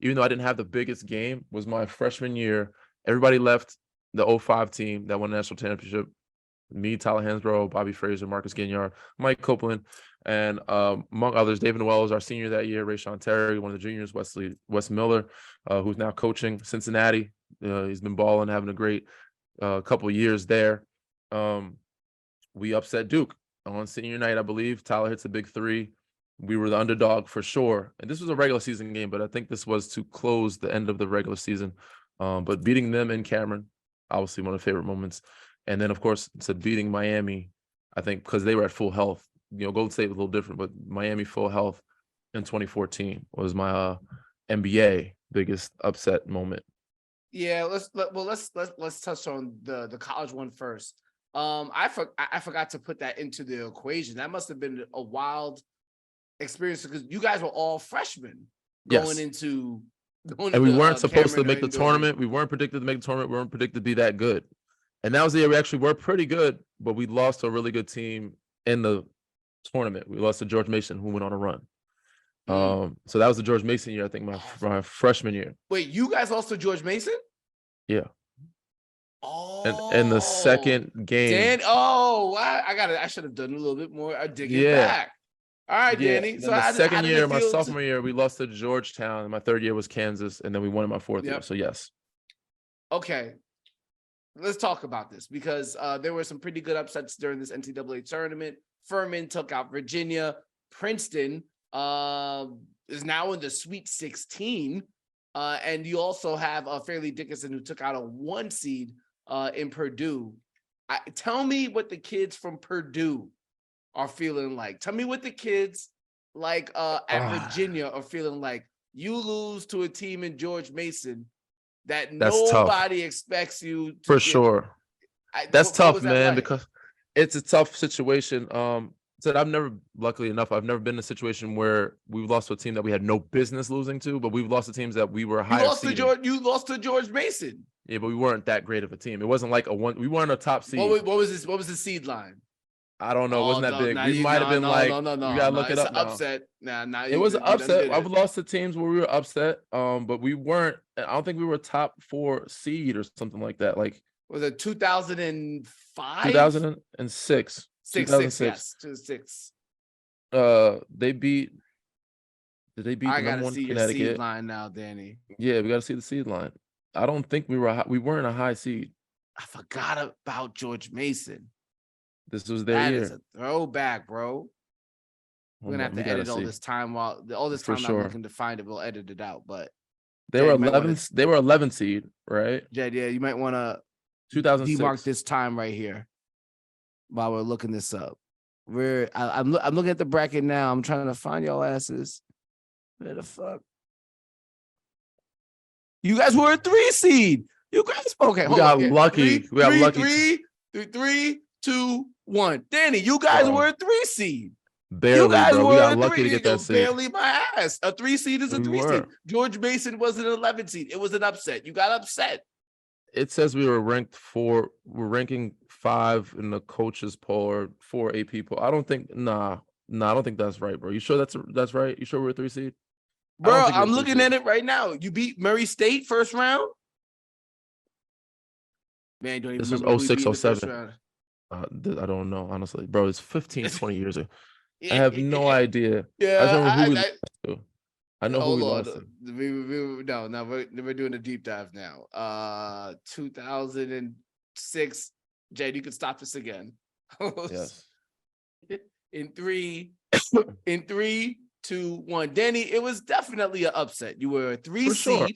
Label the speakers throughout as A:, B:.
A: even though I didn't have the biggest game, was my freshman year. Everybody left the 05 team that won the national championship. Me, Tyler Hansbrough, Bobby Fraser, Marcus Ginyard, Mike Copeland, and among others, David Noel was our senior that year. Rayshon Terry, one of the juniors, Wes Miller, who's now coaching Cincinnati. He's been balling, having a great couple of years there. We upset Duke on senior night, I believe. Tyler hits a big three. We were the underdog for sure. And this was a regular season game, but I think this was to close the end of the regular season. But beating them in Cameron, obviously one of the favorite moments. And then, of course, to beating Miami, I think because they were at full health. Golden State was a little different, but Miami full health in 2014 was my NBA biggest upset moment.
B: Yeah, let's touch on the college one first. I forgot to put that into the equation. That must have been a wild experience because you guys were all freshmen going into.
A: And we weren't supposed to make the tournament. We weren't predicted to make the tournament. We weren't predicted to be that good. And that was the year we actually were pretty good, but we lost to a really good team in the tournament. We lost to George Mason, who went on a run. So that was the George Mason year, I think, my freshman year.
B: Wait, you guys lost to George Mason?
A: Yeah.
B: Oh.
A: And the second game.
B: I should have done a little bit more digging back. All right, Danny. So
A: the second year, my sophomore year, we lost to Georgetown. And my third year was Kansas, and then we won in my fourth year. So yes.
B: Okay. Let's talk about this because there were some pretty good upsets during this NCAA tournament. Furman took out Virginia. Princeton is now in the Sweet 16. And you also have Fairleigh Dickinson, who took out a 1 seed in Purdue. Tell me what the kids from Purdue are feeling like. Tell me what the kids like at Virginia are feeling like. You lose to a team in George Mason that nobody expects you to
A: for sure. That's tough, man, because it's a tough situation. Luckily enough, I've never been in a situation where we've lost to a team that we had no business losing to, but we've lost to teams that we were higher.
B: You lost to George Mason.
A: Yeah, but we weren't that great of a team. It wasn't like we weren't a top seed.
B: What was the seed line?
A: I don't know. It wasn't that big. We might have been we gotta look it up.
B: It's an upset.
A: It was an upset. I've lost to teams where we were upset. But we weren't. I don't think we were a top 4 seed or something like that. Like,
B: was it 2005?
A: 2006.
B: 2006.
A: They beat. Did they beat the number 1
B: see
A: Connecticut?
B: Your seed line now, Danny.
A: Yeah, we got to see the seed line. I don't think we weren't a high seed.
B: I forgot about George Mason.
A: This was their year.
B: That is a throwback, bro. We're gonna have to edit all this time I'm looking to find it. We'll edit it out. But
A: they were 11. They were 11 seed, right?
B: Yeah, you might want to
A: 2006.
B: demark this time right here while we're looking this up. I'm looking at the bracket now. I'm trying to find y'all asses. Where the fuck? You guys were a 3 seed. You guys okay?
A: We got lucky. We got lucky.
B: 3, 2, 1. Danny, you guys were a 3 seed.
A: Barely, you guys bro. We got lucky to get that seed.
B: Barely my ass. A 3 seed is a 3 seed. George Mason was an 11 seed. It was an upset. You got upset.
A: It says we were ranked 4. We're ranking 5 in the coaches poll or 4 AP poll. I don't think. Nah. I don't think that's right, bro. You sure that's right? You sure we're a 3 seed?
B: Bro, I'm looking at it right now. You beat Murray State first round. Man, don't even.
A: This was 06, 07. I don't know, honestly, bro. It's 15, 20 years ago. I have no idea.
B: Yeah,
A: I remember who we lost to. I know who we lost to.
B: We're doing a deep dive now. 2006. Jade, you can stop this again.
A: Yes.
B: In 3, 2, 1. Danny, it was definitely an upset. You were a 3 seed. Sure.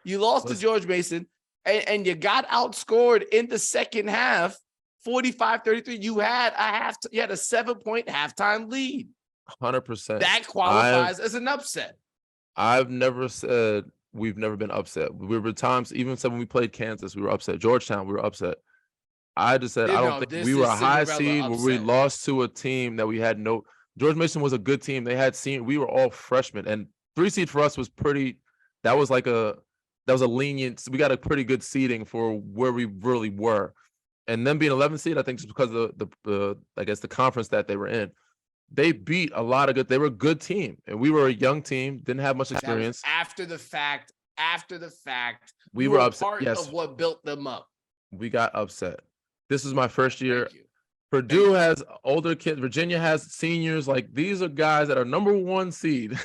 B: You lost to George Mason, and you got outscored in the second half. 45-33. You had a 7-point halftime lead.
A: 100%.
B: That qualifies as an upset.
A: I've never said we've never been upset. We were times, even said when we played Kansas, we were upset. Georgetown, we were upset. I just said I don't think we were a high seed where we lost to a team that we had no. George Mason was a good team. They had we were all freshmen, and 3 seed for us was pretty. That was a lenient. We got a pretty good seeding for where we really were. And then being 11 seed, I think just because of the I guess the conference that they were in, they beat a lot of good. They were a good team, and we were a young team, didn't have much experience.
B: After the fact after the fact.
A: We
B: You
A: were
B: were
A: upset.
B: part
A: Yes,
B: of what built them up.
A: we got upset. This is my first year.
B: Thank you.
A: Purdue has older kids. Virginia has seniors. Like, these are guys that are #1 seed.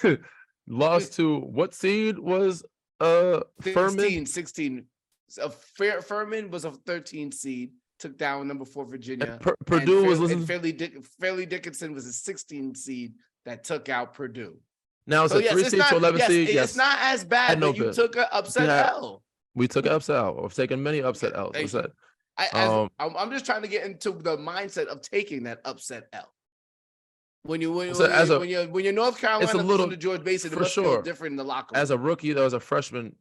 A: Lost to what seed was Furman?
B: 16. Furman was a 13 seed. Took down number 4 Virginia.
A: Purdue was
B: and
A: listening.
B: Fairleigh Dickinson was a 16 seed that took out Purdue.
A: Now it's
B: So
A: a 3 seed to 11 seed. Yes,
B: it's not as bad, but you took an upset L.
A: We took an upset L. We've taken many upset L's.
B: I'm just trying to get into the mindset of taking that upset L. When you're North Carolina losing to George Mason, it must feel different in the locker room.
A: As a rookie, though, as a freshman,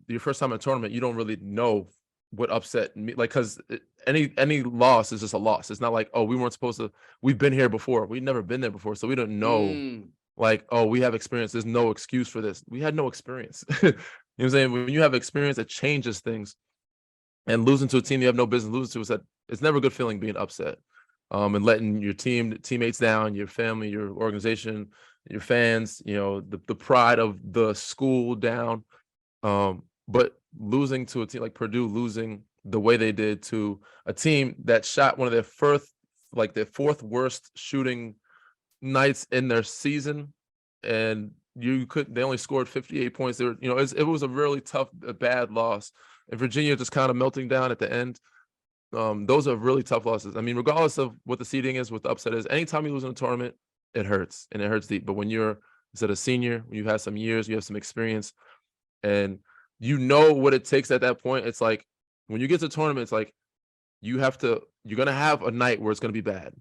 A: your first time in a tournament, you don't really know what upset me, like, because any loss is just a loss. It's not like, oh, we weren't supposed to. We've been here before. We've never been there before, so we don't know. Like, oh, we have experience. There's no excuse for this. We had no experience. You know what I'm saying? When you have experience, it changes things. And losing to a team you have no business losing to, it's never a good feeling being upset. And letting your teammates down, your family, your organization, your fans, the pride of the school down. But losing to a team like Purdue, losing the way they did to a team that shot one of their fourth worst shooting nights in their season, and they only scored 58 points. It was a really tough, bad loss. And Virginia just kind of melting down at the end. Those are really tough losses. I mean, regardless of what the seeding is, what the upset is, anytime you lose in a tournament, it hurts, and it hurts deep. But when you're a senior, when you've had some years, you have some experience, and you know what it takes at that point. It's like, when you get to a tournament, it's like you're going to have a night where it's going to be bad.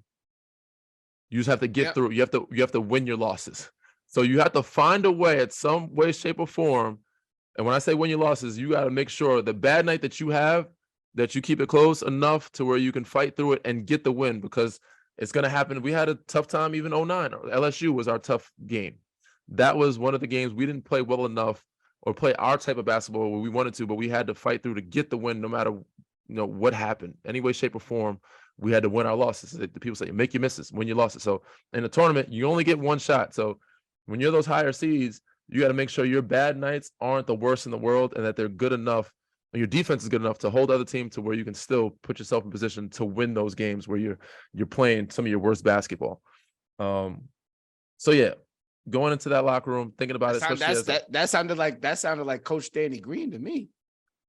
A: You just have to get through. You have to win your losses. So you have to find a way, at some way, shape, or form. And when I say win your losses, you got to make sure the bad night that you have, that you keep it close enough to where you can fight through it and get the win, because it's going to happen. We had a tough time even 2009. LSU was our tough game. That was one of the games we didn't play well enough or play our type of basketball where we wanted to, but we had to fight through to get the win no matter what happened. Any way, shape, or form, we had to win our losses. The people say, make your misses, win your losses. So in a tournament, you only get one shot. So when you're those higher seeds, you got to make sure your bad nights aren't the worst in the world, and that they're good enough, and your defense is good enough to hold the other team to where you can still put yourself in position to win those games where you're playing some of your worst basketball. So yeah, going into that locker room, thinking about
B: that sounded like Coach Danny Green to me.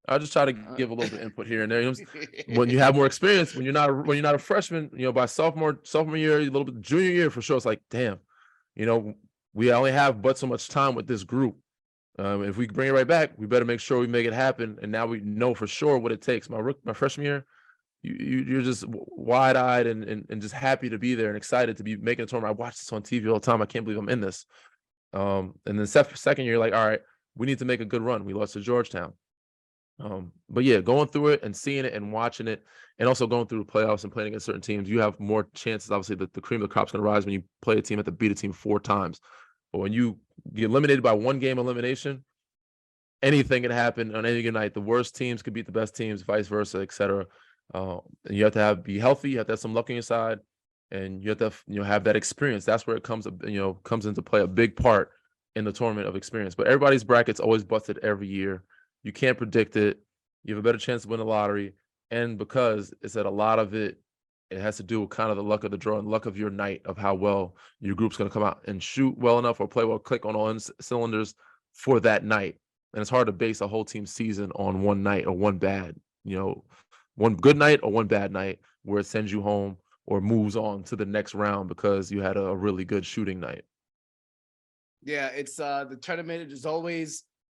A: I'll just try to give a little bit of input here and there. When you have more experience, when you're not a freshman, by sophomore year, a little bit junior year for sure, it's like, damn, we only have but so much time with this group. If we bring it right back, we better make sure we make it happen. And now we know for sure what it takes. My freshman year, you're just wide-eyed and just happy to be there and excited to be making a tournament. I watch this on TV all the time. I can't believe I'm in this. And then second year, like, all right, we need to make a good run. We lost to Georgetown. But yeah, going through it and seeing it and watching it, and also going through the playoffs and playing against certain teams, you have more chances. Obviously, the cream of the crop's going to rise when you play a team at to beat a team 4 times. But when you get eliminated by one game elimination, anything can happen on any given night. The worst teams could beat the best teams, vice versa, etc. And you have to be healthy. You have to have some luck on your side, and you have to have that experience. That's where it comes into play, a big part in the tournament of experience. But everybody's bracket's always busted every year. You can't predict it. You have a better chance to win the lottery. And because it's that a lot of it has to do with kind of the luck of the draw and luck of your night, of how well your group's going to come out and shoot well enough or play well, click on all cylinders for that night. And it's hard to base a whole team season on one night or one good night or one bad night where it sends you home or moves on to the next round because you had a really good shooting night.
B: Yeah, it's the tournament is always